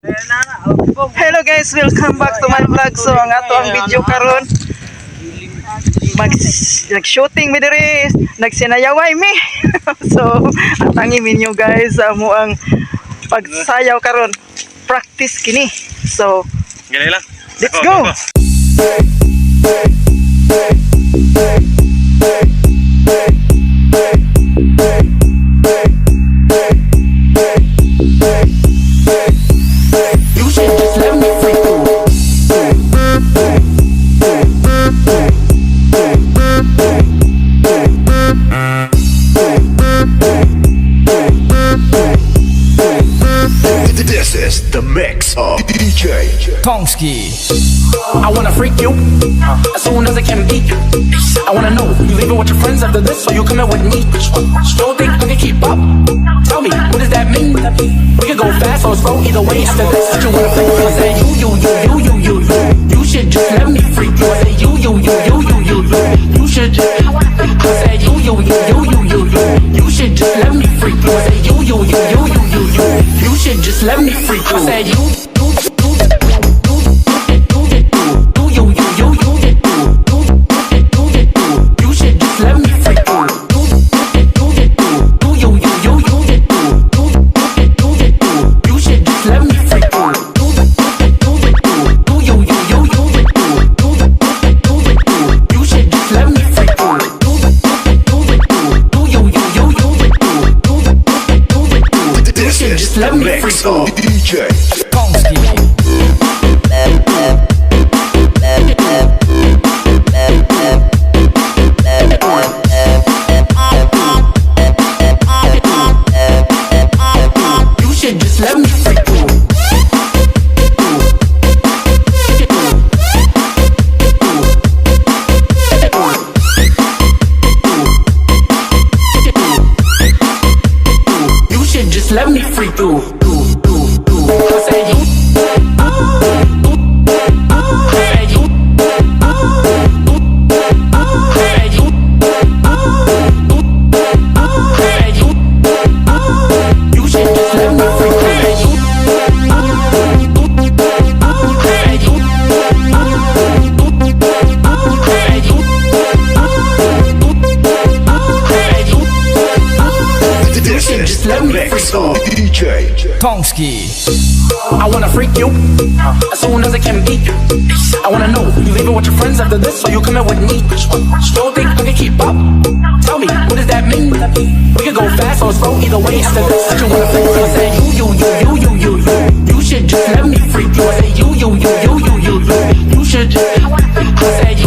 Hello guys, welcome back to my vlog. So ang ato ang video karon nag-shooting mi diri, nagsinayaway mi. So atangi minyo guys sa amo ang pagsayaw karon. Practice kini. So gali lang. Let's go. You should just let me freak through. This is the mix of DJ Tomski. I wanna freak you as soon as I can be. I wanna know you leaving with your friends after this, or you coming with me? Don't think I can keep up. Tell me, what does that mean? We can go fast or slow, either way. After this, you wanna freak me? I say you. You should just let me freak you. I say you. You should just. I say you. You should just let me freak you. I say you. You should just let me freak you. I say you. the mix of DJ Tomski. You should just let me freak you. You should just let me freak through. I said you. You should just let me freak through. This is the mix of DJ Tomski. I wanna freak you as soon as I can be. I wanna know you leaving with your friends after this, or you coming with me? Don't think I can keep up. Tell me, what does that mean? We can go fast or slow, either way. After this, you wanna freak me? I say you. You should just let me freak you. I say you. You should. I say you.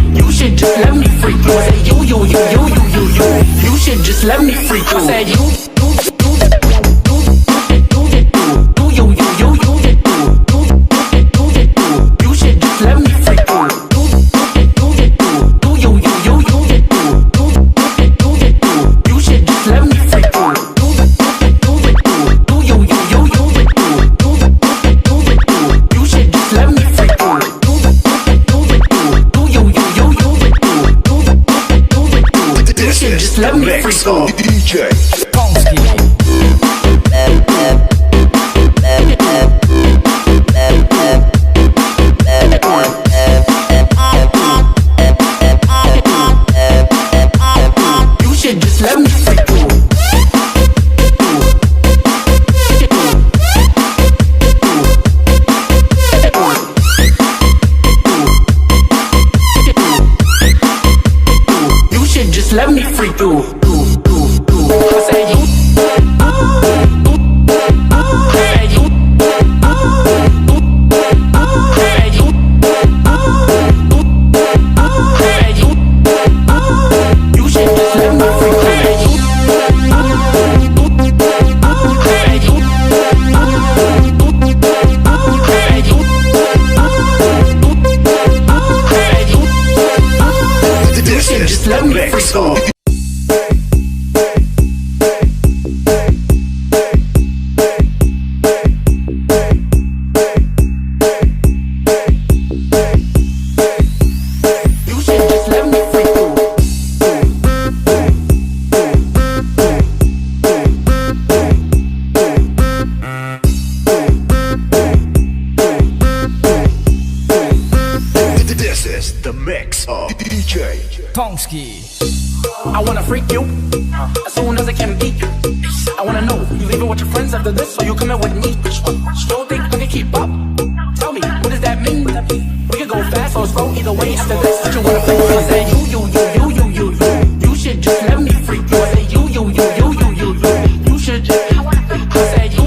You should just let me freak you. I say you. You should just let me freak you. I said you. You should just let me freak you. You should just let me freak you. You should just let me freak you. This is just the let me mix freak you. of DJ Tomski. You should just let me freak you. You should just let me freak through. Pongski. I wanna freak you as soon as I can be. I wanna know, you leaving with your friends after this, or you coming with me? Don't think I can keep up. Tell me, what does that mean? We can go fast or slow, either way. After this, but you wanna freak me? I say you. You should just let me freak you. I say you. You should just. I say you.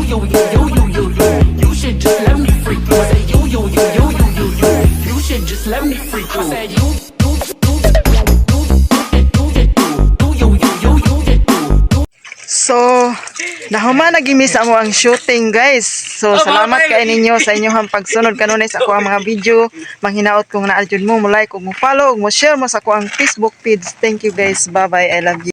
You should just let me freak you. I say you. You should just let me freak you. I say you. So, nahuman nag-miss mo ang shooting guys. So, salamat kay ninyo sa inyong pagsunod kanunay sa ako ang mga video. Manghinaot kung naadjud mo, like, kung mo follow, mo share mo sa ako ang Facebook page. Thank you guys. Bye-bye. I love you.